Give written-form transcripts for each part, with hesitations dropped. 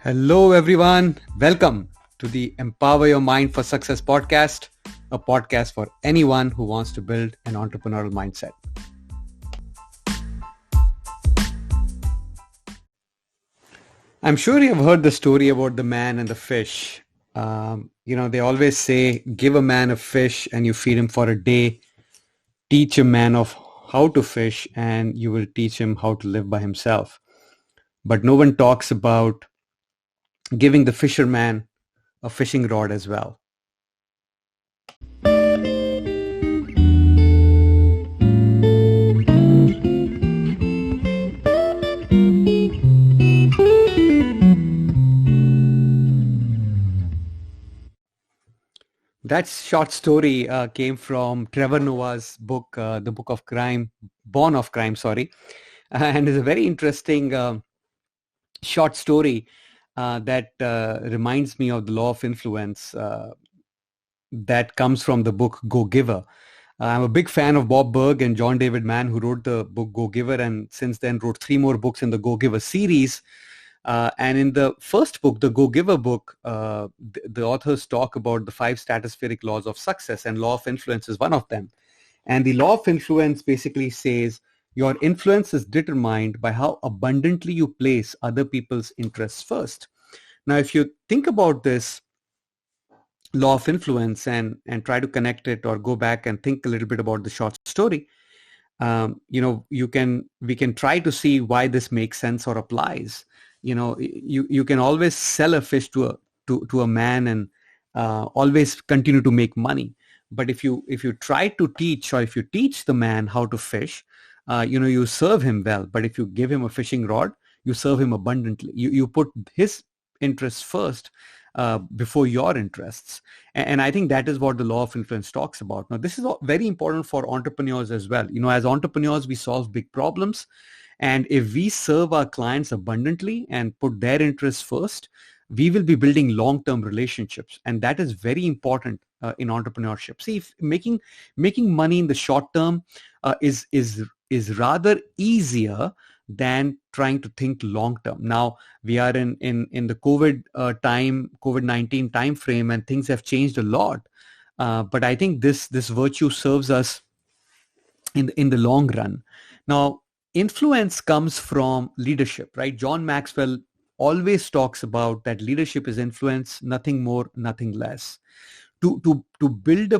Hello, everyone. Welcome to the Empower Your Mind for Success podcast, a podcast for anyone who wants to build an entrepreneurial mindset. I'm sure you have heard the story about the man and the fish. They always say, give a man a fish and you feed him for a day. Teach a man of how to fish and you will teach him how to live by himself. But no one talks about giving the fisherman a fishing rod as well. That short story came from Trevor Noah's book, The Book of Crime, Born of Crime, sorry. And it's a very interesting short story that reminds me of the law of influence that comes from the book Go Giver. I'm a big fan of Bob Burg and John David Mann, who wrote the book Go Giver, and since then wrote 3 more books in the Go Giver series. And in the first book, the Go Giver book, the authors talk about the 5 stratospheric laws of success, and law of influence is one of them. And the law of influence basically says your influence is determined by how abundantly you place other people's interests first. Now, if you think about this law of influence and try to connect it or go back and think a little bit about the short story, we can try to see why this makes sense or applies. You can always sell a fish to a man and always continue to make money. But if you try to teach, or if you teach the man how to fish, you serve him well. But if you give him a fishing rod, you serve him abundantly. You put his interests first before your interests. And I think that is what the law of influence talks about. Now, this is very important for entrepreneurs as well. As entrepreneurs, we solve big problems. And if we serve our clients abundantly and put their interests first, we will be building long-term relationships. And that is very important in entrepreneurship. See, if making money in the short term is rather easier than trying to think long term. Now we are in the COVID-19 time frame, and things have changed a lot. But I think this virtue serves us in the long run. Now, influence comes from leadership, right? John Maxwell always talks about that leadership is influence, nothing more, nothing less. To build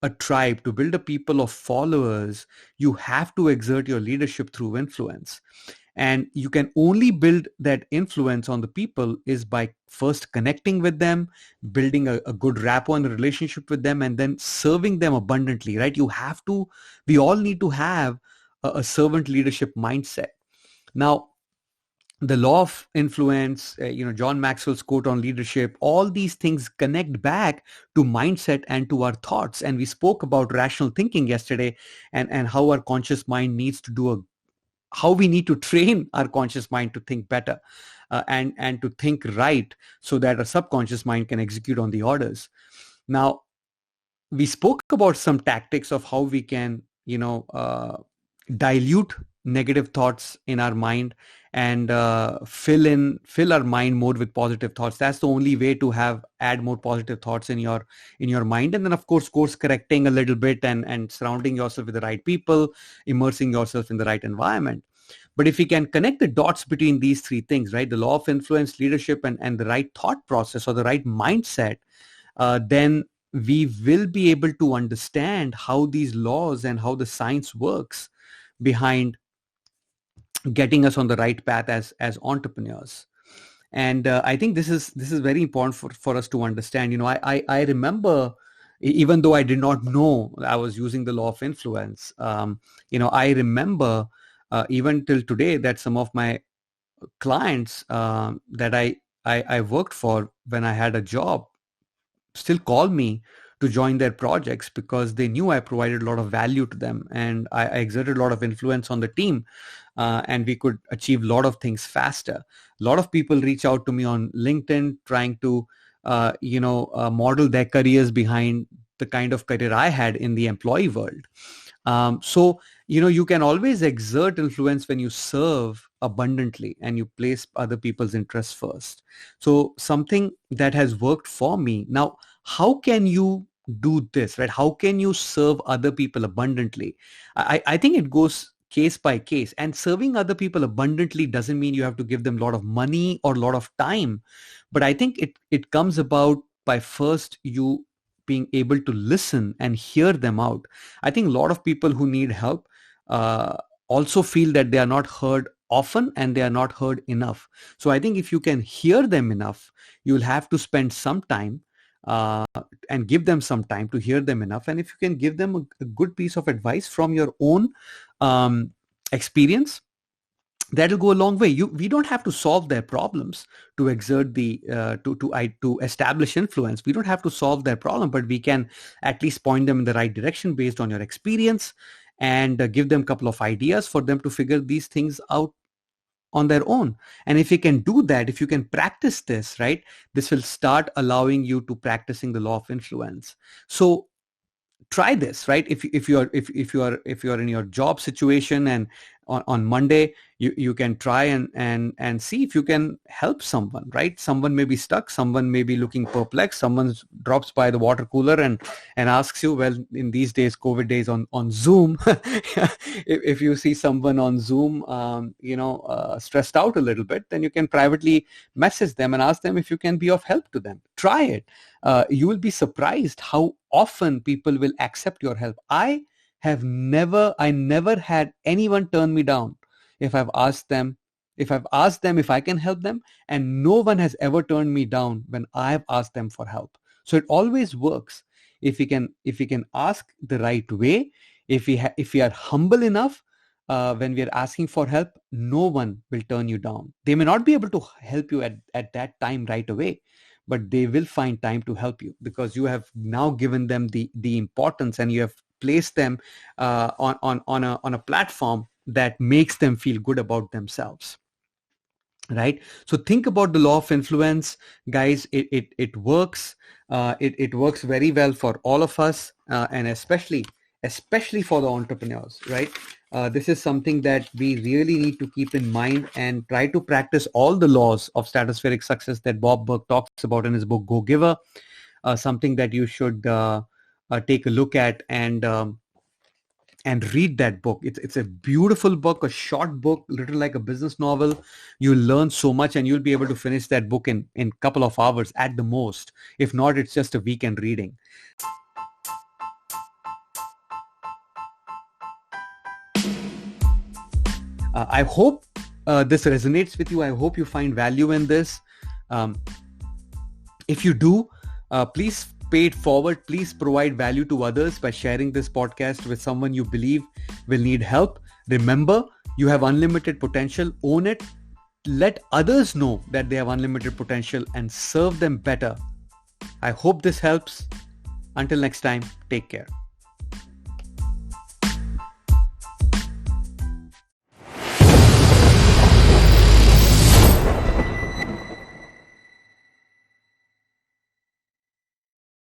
a tribe, to build a people of followers, you have to exert your leadership through influence. And you can only build that influence on the people is by first connecting with them, building a good rapport and a relationship with them, and then serving them abundantly, right? We all need to have a servant leadership mindset. Now, the law of influence, John Maxwell's quote on leadership, all these things connect back to mindset and to our thoughts. And we spoke about rational thinking yesterday and how our conscious mind needs to how we need to train our conscious mind to think better and to think right so that our subconscious mind can execute on the orders. Now, we spoke about some tactics of how we can, dilute negative thoughts in our mind and fill our mind more with positive thoughts. That's the only way to add more positive thoughts in your mind. And then, of course correcting a little bit and surrounding yourself with the right people, immersing yourself in the right environment. But if we can connect the dots between these 3 things, right, the law of influence, leadership, and the right thought process or the right mindset, then we will be able to understand how these laws and how the science works behind getting us on the right path as entrepreneurs. And I think this is very important for us to understand. I remember, even though I did not know I was using the law of influence, I remember even till today that some of my clients that I worked for when I had a job still call me to join their projects because they knew I provided a lot of value to them, and I exerted a lot of influence on the team, and we could achieve a lot of things faster. A lot of people reach out to me on LinkedIn trying to model their careers behind the kind of career I had in the employee world. So, you can always exert influence when you serve abundantly and you place other people's interests first. So something that has worked for me. Now, how can you do this, right? How can you serve other people abundantly? I think it goes case by case, and serving other people abundantly doesn't mean you have to give them a lot of money or a lot of time. But I think it comes about by first you being able to listen and hear them out. I think a lot of people who need help uh, also feel that they are not heard often and they are not heard enough. So I think if you can hear them enough, you'll have to spend some time uh, and give them some time to hear them enough. And if you can give them a good piece of advice from your own um, experience, that'll go a long way. We don't have to solve their problems to exert the to establish influence. We don't have to solve their problem, but we can at least point them in the right direction based on your experience, and give them a couple of ideas for them to figure these things out on their own. And if you can do that, if you can practice this, right, this will start allowing you to practicing the law of influence. So try this, right? If you are in your job situation, and on Monday you can try and see if you can help someone, right? Someone may be stuck, someone may be looking perplexed, someone drops by the water cooler and asks you, well, in these days, COVID days, on Zoom, if you see someone on Zoom stressed out a little bit, then you can privately message them and ask them if you can be of help to them. Try it. You will be surprised how often people will accept your help. I never had anyone turn me down if I've asked them if I can help them, and no one has ever turned me down when I've asked them for help. So it always works if we can ask the right way, if we are humble enough. When we are asking for help, no one will turn you down. They may not be able to help you at that time right away, but they will find time to help you because you have now given them the importance, and you have placed them on a platform that makes them feel good about themselves, right? So think about the law of influence, guys. It works. It works very well for all of us, and especially for the entrepreneurs, right? This is something that we really need to keep in mind and try to practice all the laws of stratospheric success that Bob Burg talks about in his book Go Giver. Something that you should take a look at and read that book. It's a beautiful book, a short book, little like a business novel. You'll learn so much, and you'll be able to finish that book in couple of hours at the most. If not, it's just a weekend reading. I hope this resonates with you. I hope you find value in this. Um, if you do, please pay it forward. Please provide value to others by sharing this podcast with someone you believe will need help. Remember, you have unlimited potential. Own it. Let others know that they have unlimited potential and serve them better. I hope this helps. Until next time, take care.